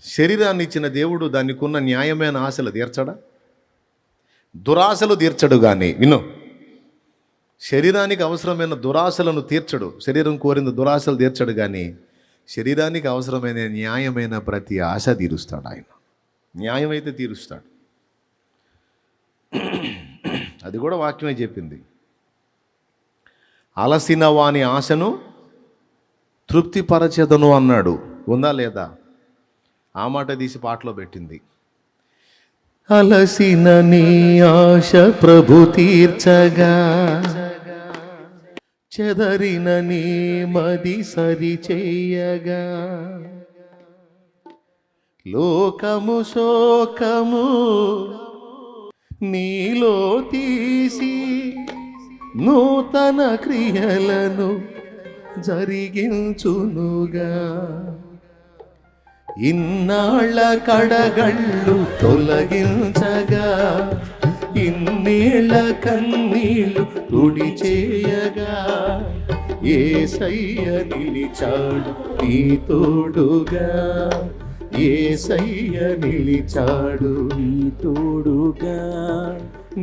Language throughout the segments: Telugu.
శరీరాన్ని ఇచ్చిన దేవుడు దానికున్న న్యాయమైన ఆశలు తీర్చడా? దురాశలు తీర్చడు. కానీ విను, శరీరానికి అవసరమైన దురాశలను తీర్చడు. శరీరం కోరిన దురాశలు తీర్చడు, కానీ శరీరానికి అవసరమైన న్యాయమైన ప్రతి ఆశ తీరుస్తాడు ఆయన. న్యాయం అయితే తీరుస్తాడు. అది కూడా వాక్యమే చెప్పింది. అలసిన వాని ఆశను తృప్తిపరచెదను అన్నాడు. ఉందా లేదా? ఆ మాట తీసి పాటలో పెట్టింది. అలసిన నీ ఆశ ప్రభు తీర్చగా, చెదరిన నీ మది సరి చేయగా, లోకము శోకము నీలో తీసి నూతన క్రియలను జరిగించునుగా, ఇన్నాళ్ళ కడగళ్ళు తొలగించగా, ఇన్నేళ్ళ కన్నీళ్ళు తుడి చేయగా, యేసయ్య నిలిచాడు నీ తోడుగా, యేసయ్య నిలిచాడు నీ తోడుగా,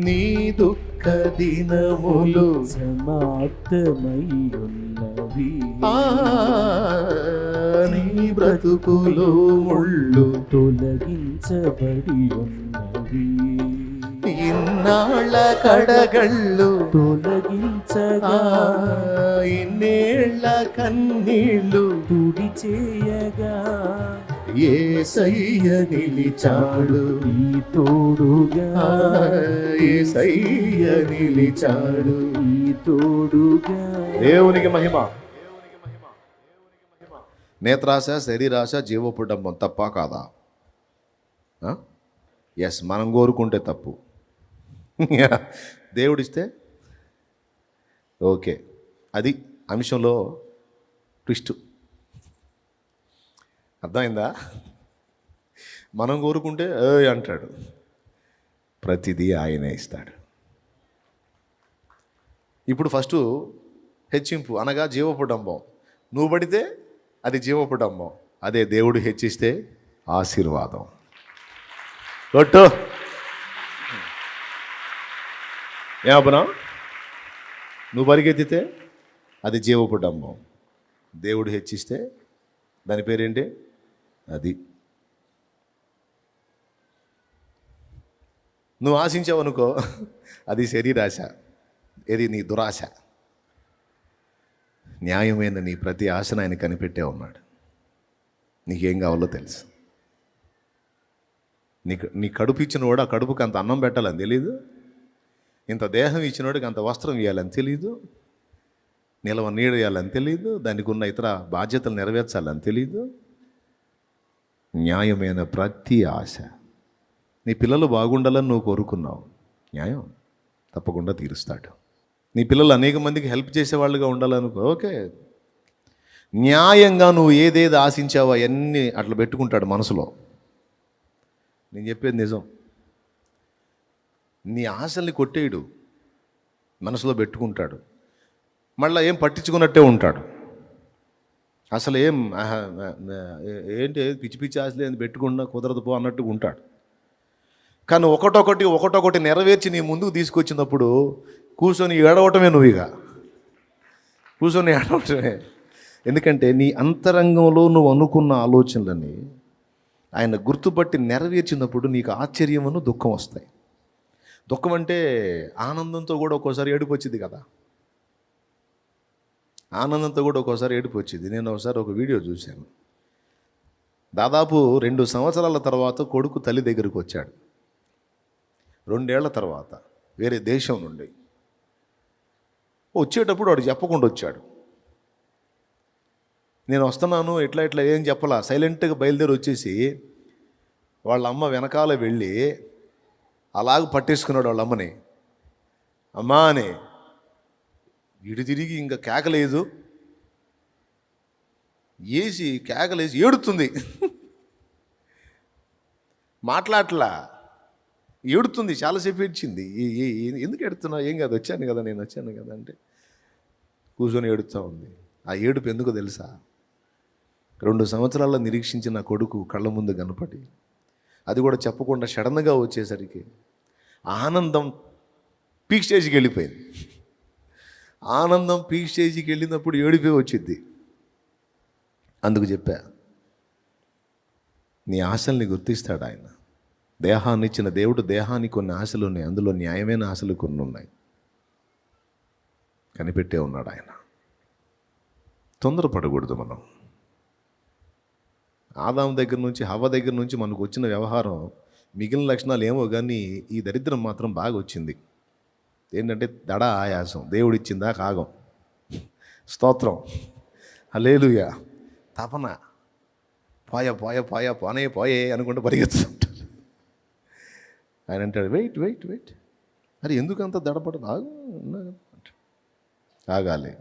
నీ దుఃఖ దినములు సమాప్తమై ఉన్నవి, నీ బ్రతుకులో ముళ్ళు తొలగించబడి ఉన్నవి, ఇన్నాళ్ళ కడగళ్ళు తొలగించగా, ఇన్నేళ్ళ కన్నీళ్ళు తుడి చేయగా, యేసయ్య నిలిచాడు నీ తోడుగా, యేసయ్య నిలిచాడు నీ తోడుగా. దేవునికి మహిమ. నేత్రాశ, శరీరాశ, జీవపుడంబం తప్ప కాదా? ఎస్, మనం కోరుకుంటే తప్పు. దేవుడిస్తే ఓకే. అది అంశంలో ట్విస్ట్. అర్థమైందా? మనం కోరుకుంటే అంటాడు, ప్రతిదీ ఆయనే ఇస్తాడు. ఇప్పుడు ఫస్ట్ హెచ్చింపు అనగా జీవపుడంబం. నువ్వు పడితే అది జీవపుడంబం, అదే దేవుడు హెచ్చిస్తే ఆశీర్వాదం. కొట్టు ఏమన్నా? నువ్వు పరిగెత్తితే అది జీవపుడంబం, దేవుడు హెచ్చిస్తే దాని పేరేంటి? అది. నువ్వు ఆశించావనుకో, అది శరీరాశ, ఇది నీ దురాశ. న్యాయమైన నీ ప్రతి ఆశను ఆయన కనిపెట్టే ఉన్నాడు. నీకేం కావాలో తెలుసు. నీ కడుపు ఇచ్చినవాడు ఆ కడుపుకి అంత అన్నం పెట్టాలని తెలీదు, ఇంత దేహం ఇచ్చినవాడికి అంత వస్త్రం ఇవ్వాలని తెలీదు, నిలవ నీడ ఇవ్వాలని తెలీదు, దానికి ఉన్న ఇతర బాధ్యతలు నెరవేర్చాలని తెలీదు. న్యాయమైన ప్రతి ఆశ. నీ పిల్లలు బాగుండాలని నువ్వు కోరుకున్నావు, న్యాయం తప్పకుండా తీరుస్తాడు. నీ పిల్లలు అనేక మందికి హెల్ప్ చేసేవాళ్ళుగా ఉండాలనుకో, ఓకే. న్యాయంగా నువ్వు ఏదేది ఆశించావో అవన్నీ అట్లా పెట్టుకుంటాడు మనసులో. నేను చెప్పేది నిజం. నీ ఆశల్ని కొట్టేయడు, మనసులో పెట్టుకుంటాడు. మళ్ళీ ఏం పట్టించుకున్నట్టే ఉంటాడు. అసలు ఏంటి పిచ్చి పిచ్చి ఆశలు ఏంది పెట్టుకున్నా కుదరదు పో అన్నట్టుగా ఉంటాడు. కానీ ఒకటొకటి నెరవేర్చి నీ ముందుకు తీసుకొచ్చినప్పుడు కూర్చొని ఏడవటమే, నువ్వు ఇక కూర్చొని ఏడవటమే. ఎందుకంటే నీ అంతరంగంలో నువ్వు అనుకున్న ఆలోచనలని ఆయన గుర్తుపట్టి నెరవేర్చినప్పుడు నీకు ఆశ్చర్యమును దుఃఖం వస్తాయి. దుఃఖం అంటే ఆనందంతో కూడా ఒక్కోసారి ఏడుపు వచ్చింది కదా. ఆనందంతో కూడా ఒక్కోసారి ఏడుపు వచ్చింది. నేను ఒకసారి ఒక వీడియో చూశాను. దాదాపు 2 సంవత్సరాల తర్వాత కొడుకు తల్లి దగ్గరికి వచ్చాడు. 2 ఏళ్ల తర్వాత వేరే దేశం నుండి వచ్చేటప్పుడు వాడు చెప్పకుండా వచ్చాడు. నేను వస్తున్నాను ఇట్లా ఏం చెప్పలా, సైలెంట్గా బయలుదేరి వచ్చేసి వాళ్ళ అమ్మ వెనకాల వెళ్ళి అలాగ పట్టేసుకున్నాడు వాళ్ళ అమ్మని. అమ్మా అని ఇటు తిరిగి ఇంకా కేకలేదు, వేసి కేకలేసి ఏడుతుంది. మాట్లాడలా, ఏడుతుంది. చాలాసేపు ఏడ్చింది. ఎందుకు ఏడుతున్నావు? ఏం కాదు, వచ్చాను కదా నేను వచ్చాను కదా అంటే కూర్చొని ఏడుస్తూ ఉంది. ఆ ఏడుపు ఎందుకో తెలుసా? 2 సంవత్సరాల్లో నిరీక్షించిన కొడుకు కళ్ళ ముందు కనపడి, అది కూడా చెప్పకుండా సడన్గా వచ్చేసరికి ఆనందం పీక్ స్టేజ్కి వెళ్ళిపోయింది. ఆనందం పీక్ స్టేజ్కి వెళ్ళినప్పుడు ఏడిపోయి వచ్చింది. అందుకు చెప్పా, నీ ఆశల్ని గుర్తిస్తాడు ఆయన. దేహాన్ని ఇచ్చిన దేవుడు దేహానికి కొన్ని ఆశలు ఉన్నాయి, అందులో న్యాయమైన ఆశలు కొన్ని ఉన్నాయి. కనిపెట్టే ఉన్నాడు ఆయన. తొందరపడకూడదు మనం. ఆదాం దగ్గర నుంచి హవ్వ దగ్గర నుంచి మనకు వచ్చిన వ్యవహారం మిగిలిన లక్షణాలు ఏమో కానీ ఈ దరిద్రం మాత్రం బాగా వచ్చింది. ఏంటంటే దడ ఆయాసం, దేవుడిచ్చిందా కాగం. స్తోత్రం, హల్లెలూయా. తపన, పోయా పోయా పోయా పోనే పోయే అనుకుంటూ పరిగెత్తుంటాడు. ఆయన అంటాడు, వెయిట్ వెయిట్ వెయిట్, అరే ఎందుకంత దడపడదు, ఆగాలి.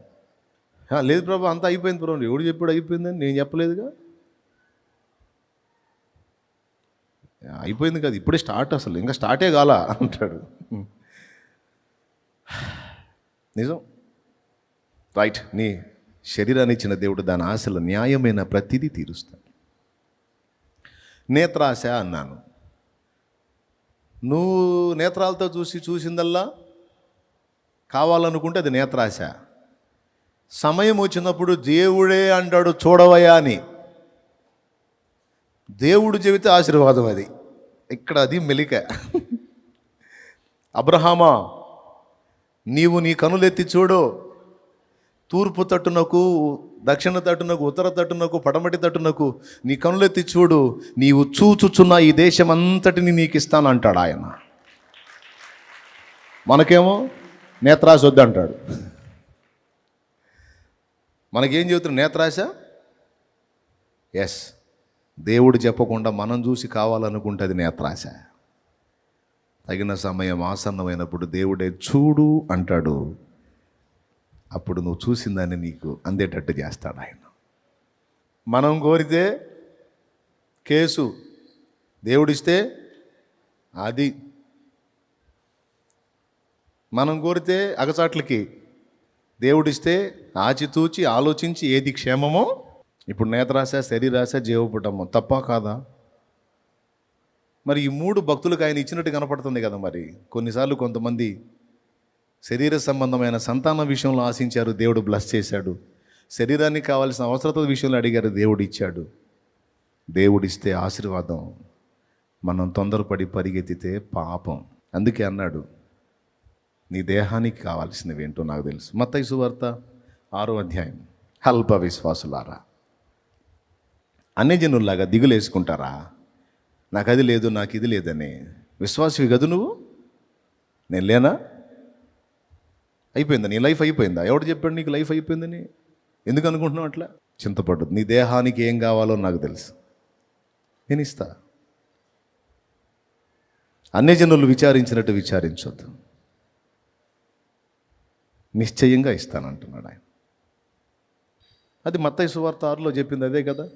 లేదు ప్రభు అంతా అయిపోయింది ప్రభు. ఎవడు చెప్పాడు అయిపోయిందని? నేను చెప్పలేదుగా. అయిపోయింది కదా, ఇప్పుడే స్టార్ట్, అసలు ఇంకా స్టార్టే కాల అంటాడు. నిజం, రైట్. నీ శరీరాన్ని ఇచ్చిన దేవుడు దాని ఆశలు న్యాయమైన ప్రతిదీ తీరుస్తాడు. నేత్రాశ అన్నాను. నువ్వు నేత్రాలతో చూసిందల్లా కావాలనుకుంటే అది నేత్రాశ. సమయం వచ్చినప్పుడు దేవుడే అంటాడు చూడవయ్యా అని. దేవుడు చెబితే ఆశీర్వాదం అది. ఇక్కడ అది మెలిక. అబ్రహామా, నీవు నీ కనులెత్తి చూడు, తూర్పు తట్టునకు, దక్షిణ తట్టునకు, ఉత్తర తట్టునకు, పడమటి తట్టునకు నీ కనులెత్తి చూడు, నీవు చూచుచున్న ఈ దేశం అంతటిని నీకు ఇస్తాను అంటాడు ఆయన. మనకేమో నేత్రాశ వద్దంటాడు. మనకేం చెబుతున్నాడు? నేత్రాశ. ఎస్, దేవుడు చెప్పకుండా మనం చూసి కావాలనుకుంటే అది నేత్రాశ. తగిన సమయం ఆసన్నమైనప్పుడు దేవుడే చూడు అంటాడు. అప్పుడు నువ్వు చూసిన దాన్ని నీకు అందేటట్టు చేస్తాడు ఆయన. మనం కోరితే కేసు, దేవుడిస్తే అది. మనం కోరితే అగచాట్లకి, దేవుడిస్తే ఆచితూచి ఆలోచించి ఏది క్షేమమో. ఇప్పుడు నేత్రాశ, శరీరాశ, జీవపుటము తప్ప కాదా? మరి ఈ 3 భక్తులకు ఆయన ఇచ్చినట్టు కనపడుతుంది కదా. మరి కొన్నిసార్లు కొంతమంది శరీర సంబంధమైన సంతానం విషయంలో ఆశించారు, దేవుడు బ్లెస్ చేశాడు. శరీరానికి కావాల్సిన అవసరత విషయంలో అడిగారు, దేవుడు ఇచ్చాడు. దేవుడిస్తే ఆశీర్వాదం. మనం తొందరపడి పరిగెత్తితే పాపం. అందుకే అన్నాడు, నీ దేహానికి కావాల్సినవి ఏంటో నాకు తెలుసు. మత్తయి సువార్త 6వ అధ్యాయం. అల్ప విశ్వాసులారా, అన్యజనుల్లాగా దిగులేసుకుంటారా? నాకు అది లేదు, నాకు ఇది లేదని. విశ్వాసవి గదు నువ్వు, నేను లేనా? అయిపోయిందా నీ లైఫ్? అయిపోయిందా? ఎవడు చెప్పాడు నీకు లైఫ్ అయిపోయిందని? ఎందుకు అనుకుంటున్నావు అట్లా? చింతపడ్డదు. నీ దేహానికి ఏం కావాలో నాకు తెలుసు, నేను ఇస్తా. అన్యజనులు విచారించినట్టు విచారించొద్దు, నిశ్చయంగా ఇస్తానంటున్నాడు ఆయన. అది మత్తయి సువార్త 6లో చెప్పింది అదే కదా.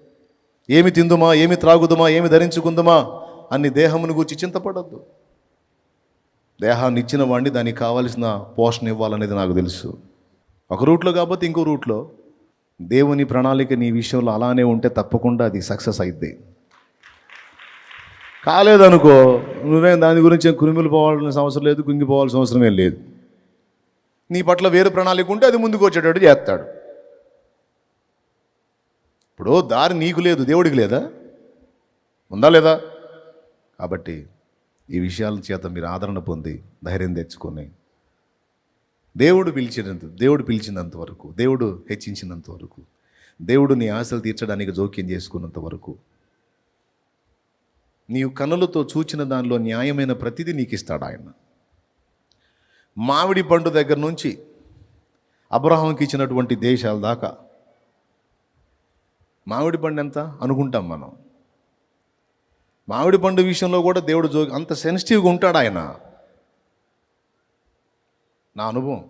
ఏమి తిందుమా, ఏమి త్రాగుదుమా, ఏమి ధరించుకుందుమా అన్ని దేహమును గూర్చి చింతపడద్దు. దేహాన్ని ఇచ్చిన వాడిని దానికి కావలసిన పోషణ ఇవ్వాలనేది నాకు తెలుసు. ఒక రూట్లో కాకపోతే ఇంకో రూట్లో దేవుని ప్రణాళిక నీ విషయంలో అలానే ఉంటే తప్పకుండా అది సక్సెస్ అయిద్ది. కాలేదనుకో, నువ్వేం దాని గురించి కురిమిలు పోవాల్సిన అవసరం లేదు, కుంగిపోవాల్సిన అవసరమే లేదు. నీ పట్ల వేరు ప్రణాళిక ఉంటే అది ముందుకు వచ్చేటట్టు చేస్తాడు. ఇప్పుడు దారి నీకు లేదు, దేవుడికి లేదా? ఉందా లేదా? కాబట్టి ఈ విషయాల చేత మీరు ఆదరణ పొంది ధైర్యం తెచ్చుకొని దేవుడు పిలిచినంత వరకు, దేవుడు హెచ్చించినంత వరకు, దేవుడు నీ ఆశలు తీర్చడానికి జోక్యం చేసుకున్నంత వరకు, నీవు కన్నులతో చూచిన దానిలో న్యాయమైన ప్రతిదీ నీకు ఇస్తాడు ఆయన. మామిడి పండు దగ్గర నుంచి అబ్రహాంకి ఇచ్చినటువంటి దేశాల దాకా మామిడి పండు ఎంత అనుకుంటాం మనం. మామిడి పండు విషయంలో కూడా దేవుడు అంత సెన్సిటివ్గా ఉంటాడు ఆయన. నా అనుభవం,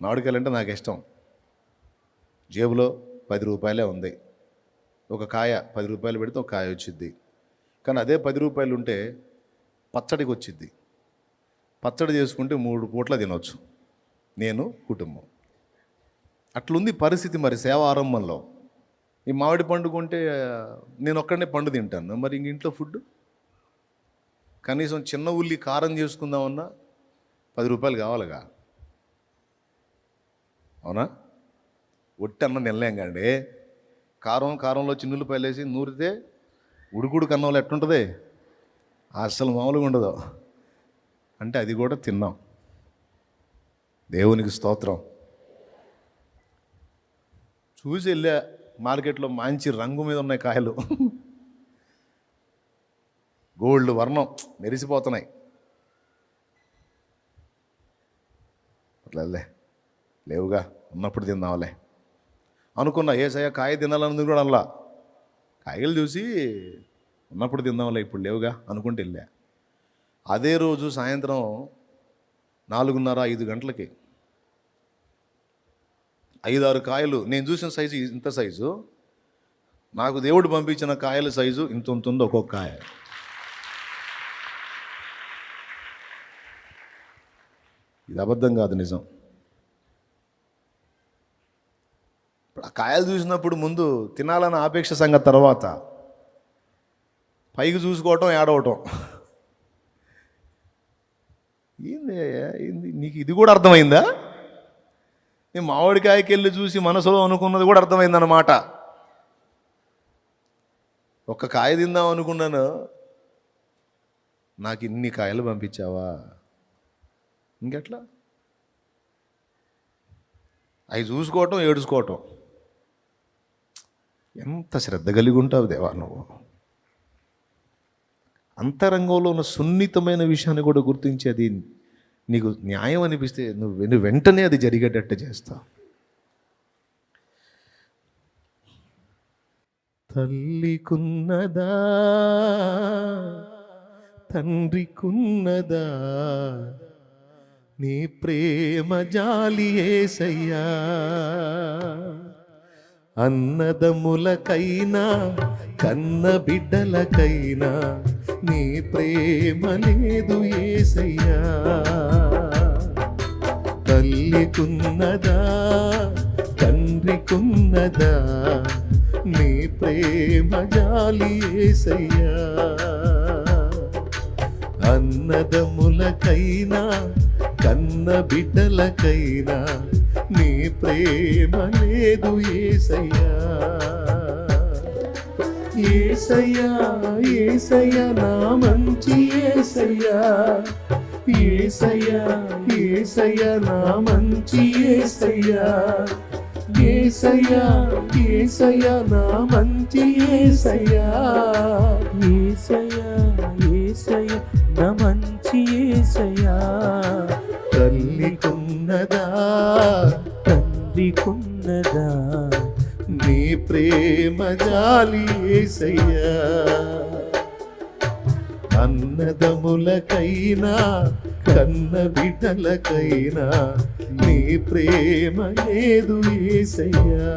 మామిడికాయలంటే నాకు ఇష్టం. జేబులో 10 రూపాయలే ఉంది, ఒక కాయ 10 రూపాయలు పెడితే ఒక కాయ వచ్చిద్ది. కానీ అదే 10 రూపాయలు ఉంటే పచ్చడికి వచ్చిద్ది. పచ్చడి చేసుకుంటే 3 పూట్ల తినొచ్చు, నేను కుటుంబం. అట్లుంది పరిస్థితి మరి సేవ ఆరంభంలో. ఈ మామిడి పండు కొంటే నేను ఒక్కడనే పండు తింటాను, మరి ఇంక ఇంట్లో ఫుడ్ కనీసం చిన్న ఉల్లి కారం చేసుకుందామన్నా 10 రూపాయలు కావాలిగా, అవునా? ఒట్టి అన్నం తినలేం కండి. కారంలో చిన్నుల్లిపాయలు వేసి నూరితే ఉడుకుడు కన్నంలో ఎట్టుంటుంది, అస్సలు మామూలుగా ఉండదు. అంటే అది కూడా తిన్నాం. దేవునికి స్తోత్రం. చూసి వెళ్ళా మార్కెట్లో, మంచి రంగు మీద ఉన్నాయి కాయలు, గోల్డ్ వర్ణం మెరిసిపోతున్నాయి. అట్లే లేవుగా, ఉన్నప్పుడు తిందాంలే అనుకున్నా. ఏసయ్య కాయ తినాలన్నది కూడా అలా, కాయలు చూసి ఉన్నప్పుడు తిందాంలే, ఇప్పుడు లేవుగా అనుకుంటూ వెళ్ళా. అదే రోజు సాయంత్రం 4:30-5 గంటలకి 5-6 కాయలు, నేను చూసిన సైజు ఇంత సైజు, నాకు దేవుడు పంపించిన కాయల సైజు ఇంత ఉంటుంది ఒక్కొక్క కాయ. ఇది అబద్ధం కాదు, నిజం. ఇప్పుడు ఆ కాయలు చూసినప్పుడు ముందు తినాలన్న ఆపేక్ష సంగతి, తర్వాత పైకి చూసుకోవటం, ఏడవటం. ఏంది నీకు ఇది కూడా అర్థమైందా? నేను మామిడికాయకి వెళ్ళి చూసి మనసులో అనుకున్నది కూడా అర్థమైందన్నమాట. ఒక్క కాయ తిందాం అనుకున్నాను, నాకు ఇన్ని కాయలు పంపించావా, ఇంకెట్లా? అవి చూసుకోవటం, ఏడుచుకోవటం. ఎంత శ్రద్ధ కలిగి ఉంటావు దేవా నువ్వు. అంతరంగంలో ఉన్న సున్నితమైన విషయాన్ని కూడా గుర్తించేది నీకు న్యాయం అనిపిస్తే నువ్వు వెంటనే అది జరిగేటట్టు చేస్తావు. తల్లికున్నదా తండ్రికున్నదా నీ ప్రేమ జాలి యేసయ్యా, అన్నదమ్ములకైనా కన్న బిడ్డలకైనా నీ ప్రేమ లేదు యేసయ్యా. తల్లికున్నదా తండ్రికున్నదా నీ ప్రేమ జాలి యేసయ్యా, అన్నదమ్ములకైనా కన్న బిడ్డలకైనా నీ ప్రేమ లేదు యేసయ్యా. యేసయ్యా యేసయ్యా నా మంచి యేసయ్యా, యేసయ్యా యేసయ్యా నా మంచి యేసయ్యా, యేసయ్యా యేసయ్యా నా మంచి యేసయ్యా, యేసయ్యా యేసయ్యా నా మంచి యేసయ్యా. తల్లికున్నదా తండ్రికున్నదా నీ ప్రేమ జాలి యేసయ్యా, అన్నదమ్ములకైనా కన్న బిడ్డలకైనా నీ ప్రేమ లేదు యేసయ్యా.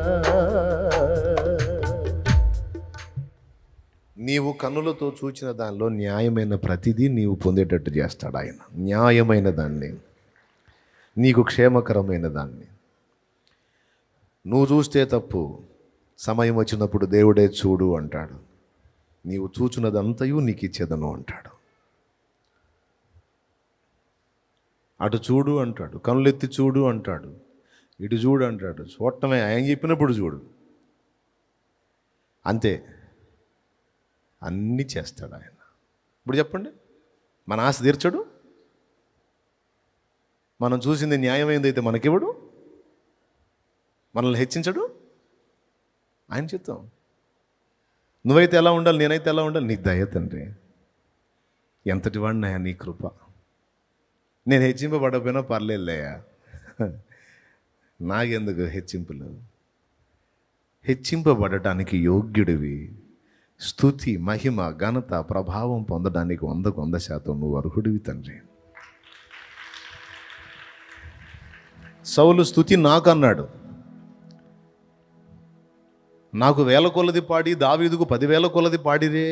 నీవు కన్నులతో చూచిన దానిలో న్యాయమైన ప్రతిదీ నీవు పొందేటట్టు చేస్తాడు ఆయన. న్యాయమైన దాన్ని, నీకు క్షేమకరమైన దాన్ని. నువ్వు చూస్తే తప్పు, సమయం వచ్చినప్పుడు దేవుడే చూడు అంటాడు. నీవు చూచున్నదంతయు నీకు ఇచ్చేదను అంటాడు. అటు చూడు అంటాడు, కనులెత్తి చూడు అంటాడు, ఇటు చూడు అంటాడు. చూడటమే, ఆయన చెప్పినప్పుడు చూడు, అంతే. అన్నీ చేస్తాడు ఆయన. ఇప్పుడు చెప్పండి, మన ఆశ తీర్చడు? మనం చూసింది న్యాయమైందైతే మనకివ్వడు? మనల్ని హెచ్చించడు? ఆయన చిత్తం. నువ్వైతే ఎలా ఉండాలి, నేనైతే ఎలా ఉండాలి? నీ దయ తండ్రి. ఎంతటి వాడినయా నీ కృప. నేను హెచ్చింపబడకపోయినా పర్లేదులేయా, నాకెందుకు హెచ్చింపులు? హెచ్చింపబడటానికి యోగ్యుడివి. స్తుతి, మహిమ, ఘనత, ప్రభావం పొందడానికి 100% నువ్వు అర్హుడివి తండ్రి. సౌలు స్తుతి నాకు అన్నాడు. నాకు 1000 కొలది పాడి, దావీదుకు 10,000 కొలది పాడిరే.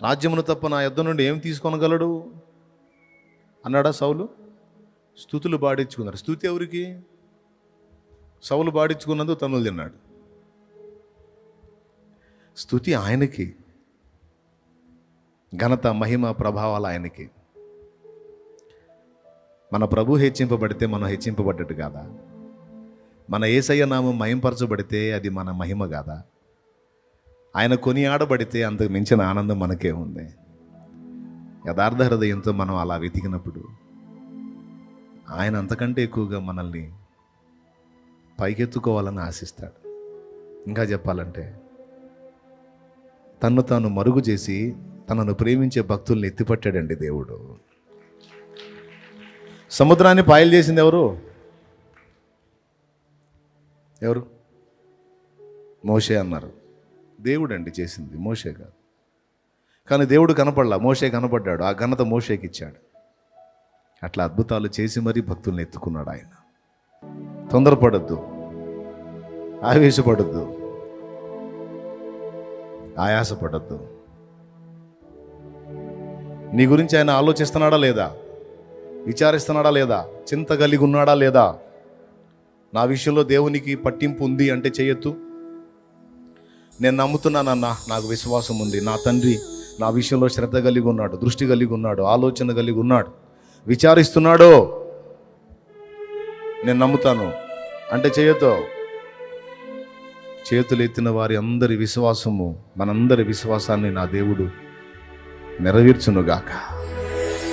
రాజ్యమును తప్ప నా యొద్ద నుండి ఏం తీసుకొనగలడు అన్నాడా సౌలు? స్తుతులు పాడించుకున్నారు. స్తుతి ఎవరికి? సౌలు పాడించుకున్నందుకు తన్నులు తిన్నాడు. స్తుతి ఆయనకి, ఘనత మహిమ ప్రభావాలు ఆయనకి. మన ప్రభు హెచ్చింపబడితే మనం హెచ్చింపబడ్డట్టు కాదా? మన యేసయ్య నామం మహింపరచబడితే అది మన మహిమ కాదా? ఆయన కొనియాడబడితే అంతకు మించిన ఆనందం మనకే ఉంది. యథార్థ హృదయంతో మనం అలా వెతికినప్పుడు ఆయన అంతకంటే ఎక్కువగా మనల్ని పైకెత్తుకోవాలని ఆశిస్తాడు. ఇంకా చెప్పాలంటే తన్ను తాను మరుగు చేసి తనను ప్రేమించే భక్తుల్ని ఎత్తిపట్టాడండి దేవుడు. సముద్రాన్ని పాయలు చేసింది ఎవరు? ఎవరు? మోషే అన్నారు. దేవుడు అండి చేసింది, మోషే కాదు. కానీ దేవుడు కనపడలా, మోషే కనపడ్డాడు. ఆ ఘనత మోషేకి ఇచ్చాడు. అట్లా అద్భుతాలు చేసి మరీ భక్తుల్ని ఎత్తుకున్నాడు ఆయన. తొందరపడద్దు, ఆవేశపడద్దు, ఆయాసపడద్దు. నీ గురించి ఆయన ఆలోచిస్తున్నాడా లేదా? విచారిస్తున్నాడా లేదా? చింత కలిగి ఉన్నాడా లేదా? నా విషయంలో దేవునికి పట్టింపు ఉంది అంటే చేయొద్దు. నేను నమ్ముతున్నానన్నా, నాకు విశ్వాసం ఉంది, నా తండ్రి నా విషయంలో శ్రద్ధ కలిగి ఉన్నాడు, దృష్టి కలిగి ఉన్నాడు, ఆలోచన కలిగి ఉన్నాడు, విచారిస్తున్నాడు, నేను నమ్ముతాను అంటే చేయొద్దు. చేతులు ఎత్తిన వారి అందరి విశ్వాసము, మనందరి విశ్వాసాన్ని నా దేవుడు నెరవేర్చునుగాక.